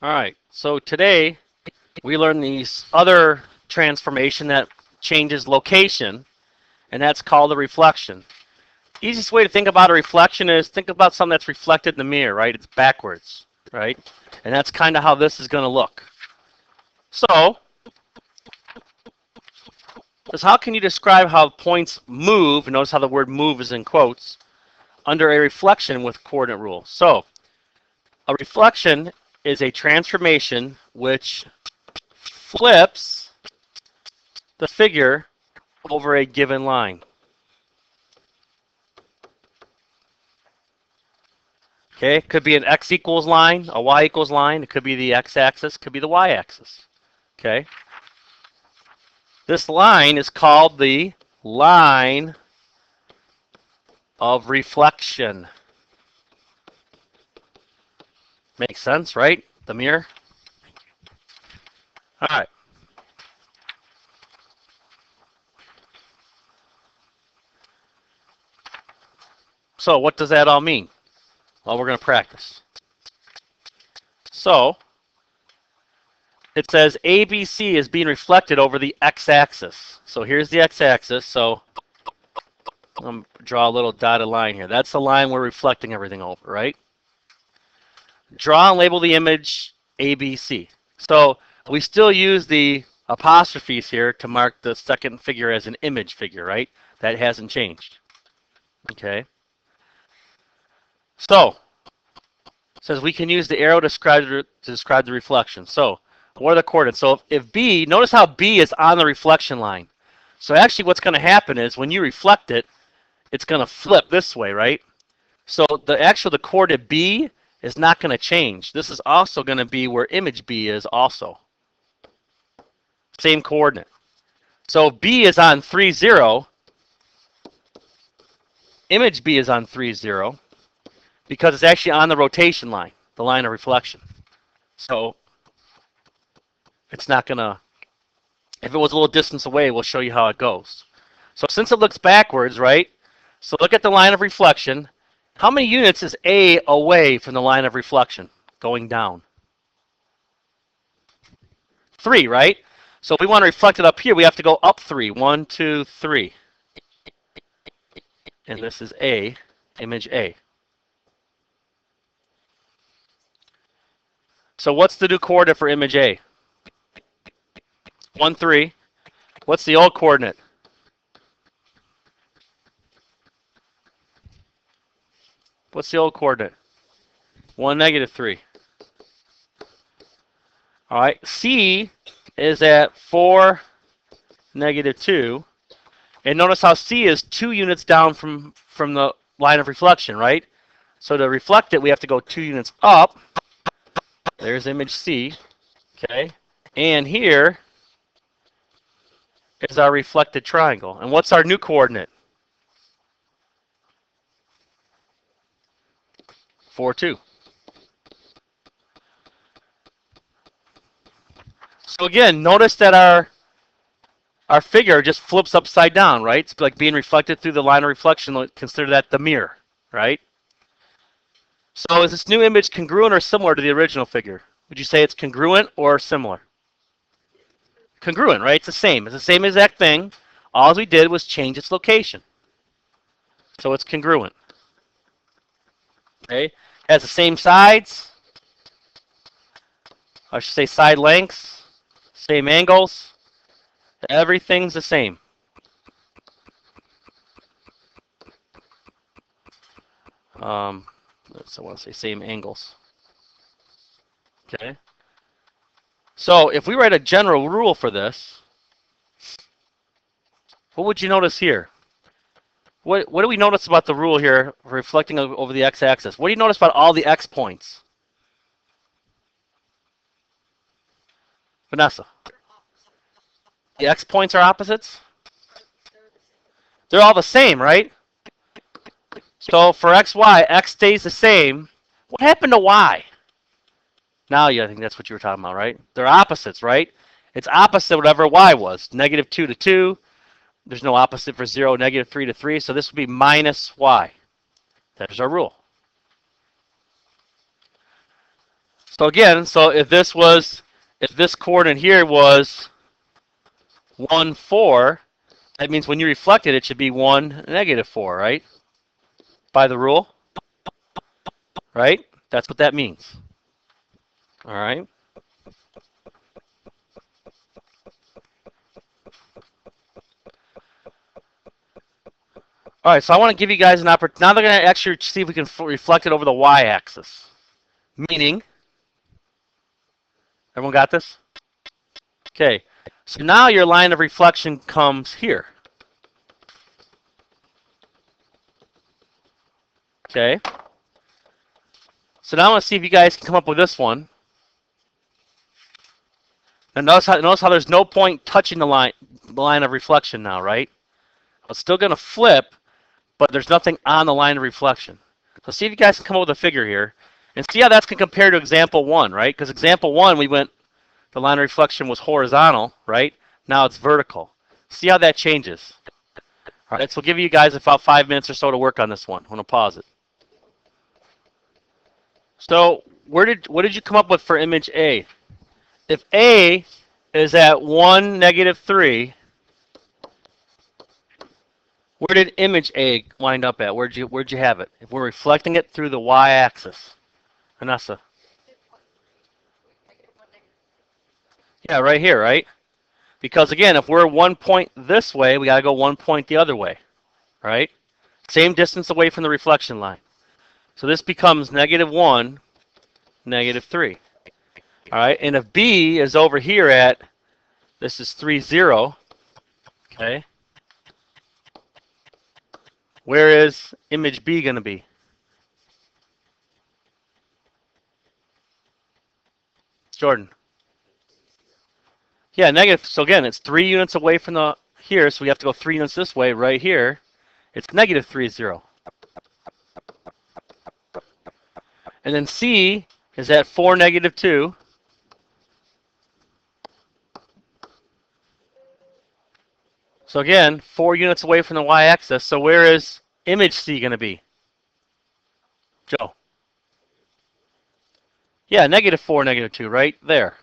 All right, so today we learn these other transformation that changes location, and that's called a reflection. Easiest way to think about a reflection is think about something that's reflected in the mirror, right? It's backwards, right? And that's kind of how this is going to look. So, how can you describe how points move? Notice how the word move is in quotes under a reflection with coordinate rule. So, a reflection is a transformation which flips the figure over a given line. Okay, it could be an x equals line, a y equals line. It could be the x-axis, could be the y-axis. Okay, this line is called the line of reflection. Makes sense, right? The mirror. All right. So what does that all mean? Well, we're going to practice. So it says ABC is being reflected over the x-axis. So here's the x-axis. So I'm draw a little dotted line here. That's the line we're reflecting everything over, right? Draw and label the image ABC. So we still use the apostrophes here to mark the second figure as an image figure, right? That hasn't changed. Okay. So it says we can use the arrow to describe the reflection. So what are the coordinates? So if B, notice how B is on the reflection line. So actually what's going to happen is when you reflect it, it's going to flip this way, right? So the coordinate B is not going to change. This is also going to be where image B is also. Same coordinate. So B is on 3, 0. Image B is on 3, 0 because it's actually on the rotation line, the line of reflection. So it's not going to, if it was a little distance away, we'll show you how it goes. So since it looks backwards, right? So look at the line of reflection. How many units is A away from the line of reflection going down? 3, right? So if we want to reflect it up here, we have to go up 3. 1, 2, 3. And this is A, image A. So what's the new coordinate for image A? 1, 3. What's the old coordinate? What's the old coordinate? 1, negative 3. All right, C is at 4, negative 2. And notice how C is 2 units down from the line of reflection, right? So to reflect it, we have to go 2 units up. There's image C, okay? And here is our reflected triangle. And what's our new coordinate? 4, 2. So again, notice that our figure just flips upside down, right? It's like being reflected through the line of reflection. Consider that the mirror, right? So is this new image congruent or similar to the original figure? Would you say it's congruent or similar? Congruent, right? It's the same. It's the same exact thing. All we did was change its location. So it's congruent. Okay? Has the same sides. I should say side lengths. Same angles. Everything's the same. I want to say same angles. Okay? So if we write a general rule for this, what would you notice here? What do we notice about the rule here reflecting over the x-axis? What do you notice about all the x points? Vanessa? The x points are opposites? They're all the same, right? So for x, y, x stays the same. What happened to y? Now I think that's what you were talking about, right? They're opposites, right? It's opposite whatever y was. Negative 2 to 2. There's no opposite for 0. Negative 3 to 3. So this would be minus y. There's our rule. So again, so if this coordinate here was 1, 4, that means when you reflect it, it should be 1, negative 4, right? By the rule, right? That's what that means. All right. All right, so I want to give you guys an opportunity. Now they're going to actually see if we can reflect it over the y-axis. Meaning, everyone got this? Okay, so now your line of reflection comes here. Okay. So now I want to see if you guys can come up with this one. And notice how there's no point touching the line of reflection now, right? It's still going to flip, but there's nothing on the line of reflection. So see if you guys can come up with a figure here. And see how that's going to compare to example 1, right? Because example 1, the line of reflection was horizontal, right? Now it's vertical. See how that changes. All right, so we'll give you guys about 5 minutes or so to work on this one. I'm going to pause it. So what did you come up with for image A? If A is at 1, negative 3, where did image A wind up at? Where'd you have it? If we're reflecting it through the y-axis. Vanessa. Yeah, right here, right? Because again, if we're 1 point this way, we got to go 1 point the other way, right? Same distance away from the reflection line. So this becomes negative 1, negative 3. All right, and if B is over here at, this is 3, 0, okay? Where is image B going to be? Jordan. Yeah, negative. So again, it's 3 units away from the here, so we have to go 3 units this way. Right here, it's negative 3, 0. And then C is at 4, negative 2. So again, 4 units away from the y-axis. So where is image C going to be? Joe. Yeah, negative 4, negative 2, right there.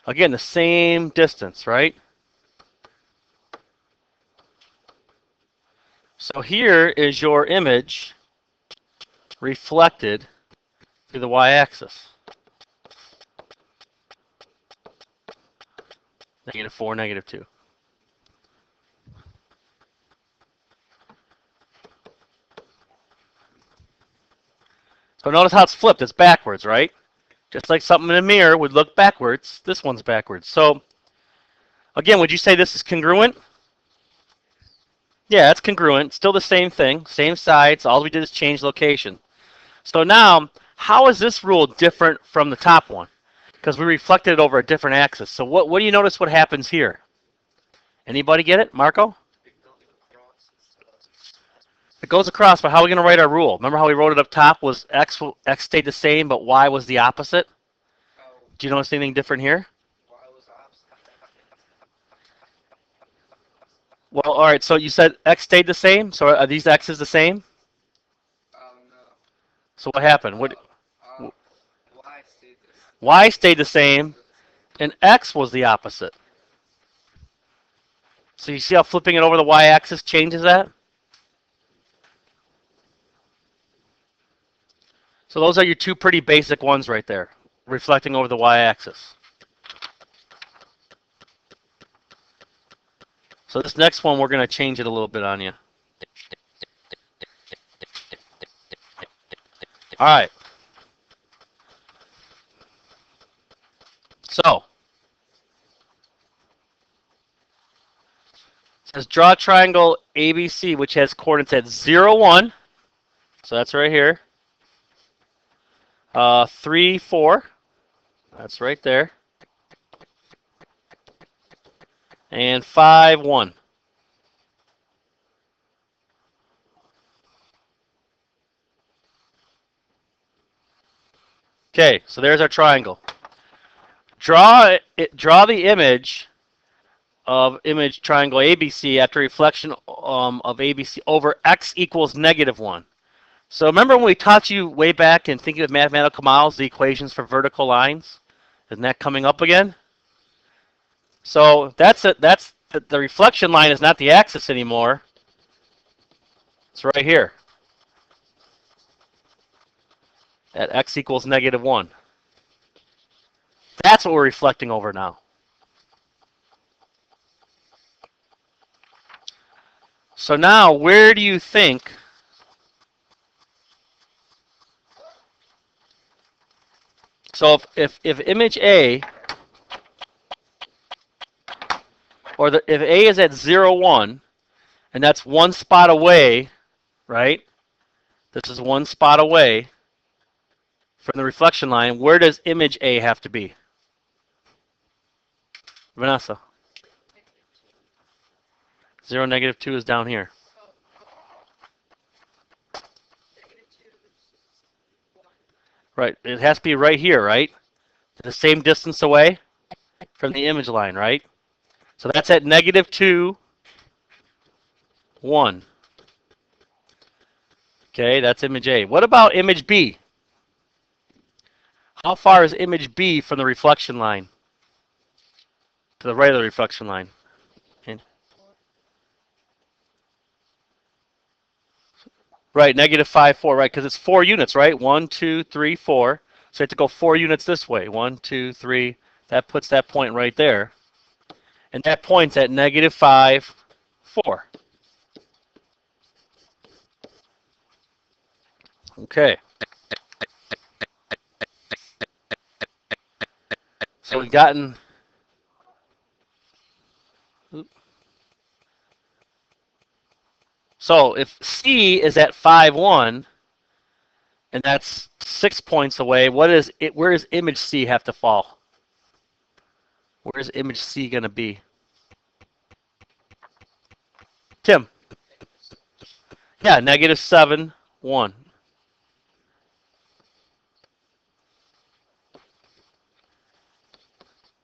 Again, the same distance, right? So here is your image reflected through the y-axis. Negative 4, negative 2. So notice how it's flipped. It's backwards, right? Just like something in a mirror would look backwards, this one's backwards. So again, would you say this is congruent? Yeah, it's congruent. Still the same thing, same sides. All we did is change location. So now, how is this rule different from the top one? Because we reflected it over a different axis. So what do you notice what happens here? Anybody get it? Marco? It goes across, but how are we going to write our rule? Remember how we wrote it up top was x stayed the same, but y was the opposite? Do you notice anything different here? Well, all right, so you said x stayed the same, so are these x's the same? So what happened? Y stayed the same, and x was the opposite. So you see how flipping it over the y-axis changes that? So those are your two pretty basic ones right there, reflecting over the y-axis. So this next one, we're going to change it a little bit on you. All right. So, it says draw a triangle ABC, which has coordinates at 0, 1. So that's right here. 3, 4. That's right there. And 5, 1. Okay, so there's our triangle. Draw the image of image triangle ABC after reflection of ABC over x equals negative 1. So remember when we taught you way back in thinking of mathematical models, the equations for vertical lines? Isn't that coming up again? So that's it. That's the reflection line is not the axis anymore. It's right here at x equals -1. That's what we're reflecting over now. So now, where do you think? So if image A, or if A is at 0, 1, and that's one spot away, right? This is one spot away from the reflection line. Where does image A have to be? Vanessa. 0, -2 is down here. Right. It has to be right here, right? The same distance away from the image line, right? So that's at -2, 1. Okay, that's image A. What about image B? How far is image B from the reflection line? To the right of the reflection line. Okay. Right, -5, 4, right? Because it's 4 units, right? 1, 2, 3, 4. So you have to go 4 units this way. 1, 2, 3. That puts that point right there. And that point's at -5, 4. Okay. So we've gotten. So if C is at 5, 1, and that's 6 points away, what is it? Where does image C have to fall? Where's image C going to be? Tim. Yeah, -7, 1.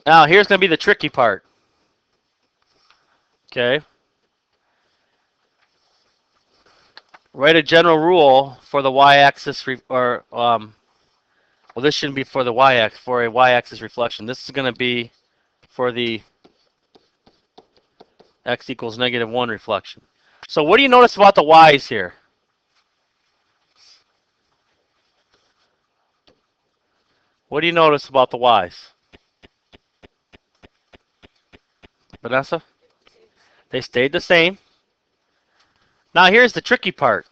Now here's going to be the tricky part. Okay. Write a general rule for the y-axis, well, this shouldn't be for the y-axis, for a y-axis reflection. This is going to be for the x equals -1 reflection. So what do you notice about the y's here? What do you notice about the y's? Vanessa? They stayed the same. Now here's the tricky part.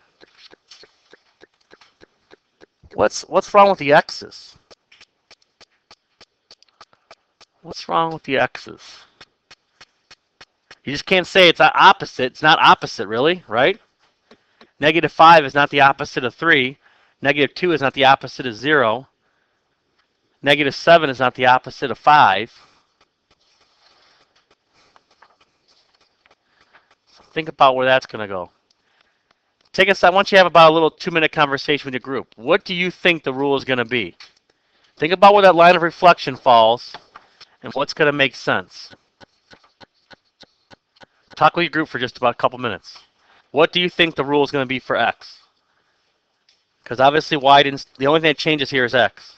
What's wrong with the x's? What's wrong with the x's? You just can't say it's opposite. It's not opposite, really, right? -5 is not the opposite of 3. -2 is not the opposite of 0. -7 is not the opposite of 5. Think about where that's going to go. I want you to have about a little 2-minute conversation with your group. What do you think the rule is going to be? Think about where that line of reflection falls and what's going to make sense. Talk with your group for just about a couple minutes. What do you think the rule is going to be for x? Because obviously y didn't. The only thing that changes here is x.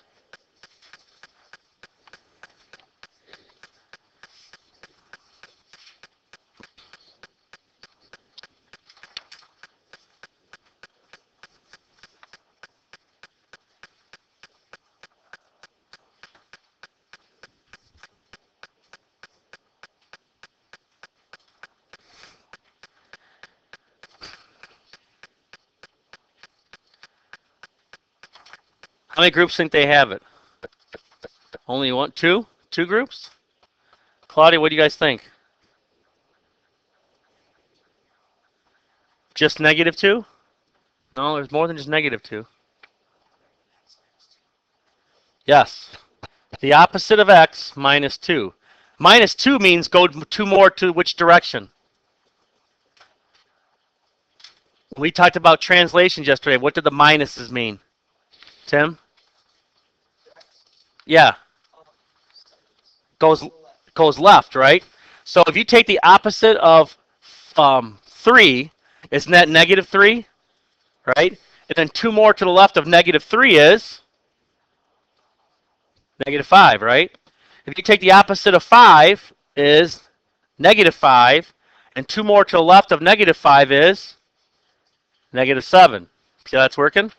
How many groups think they have it? Only one, two? Two groups? Claudia, what do you guys think? Just -2? No, there's more than just -2. Yes. The opposite of x, -2. -2 means go 2 more to which direction? We talked about translations yesterday. What did the minuses mean? Tim? Yeah. Goes left, right? So if you take the opposite of 3, isn't that -3? Right? And then 2 more to the left of -3 is -5, right? If you take the opposite of 5 is -5, and 2 more to the left of -5 is -7. See how that's working?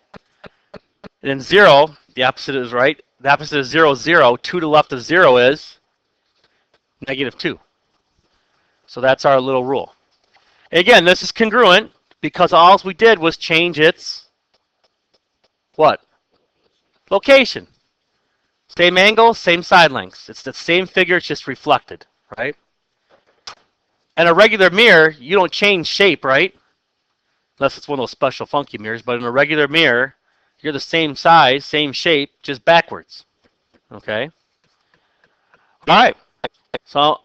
And then 0, the opposite is right. The opposite is 0, 0. 2 to the left of 0 is -2. So that's our little rule. Again, this is congruent because all we did was change its what? Location. Same angle, same side lengths. It's the same figure, it's just reflected, right? And a regular mirror, you don't change shape, right? Unless it's one of those special funky mirrors. But in a regular mirror, you're the same size, same shape, just backwards. Okay? All right. So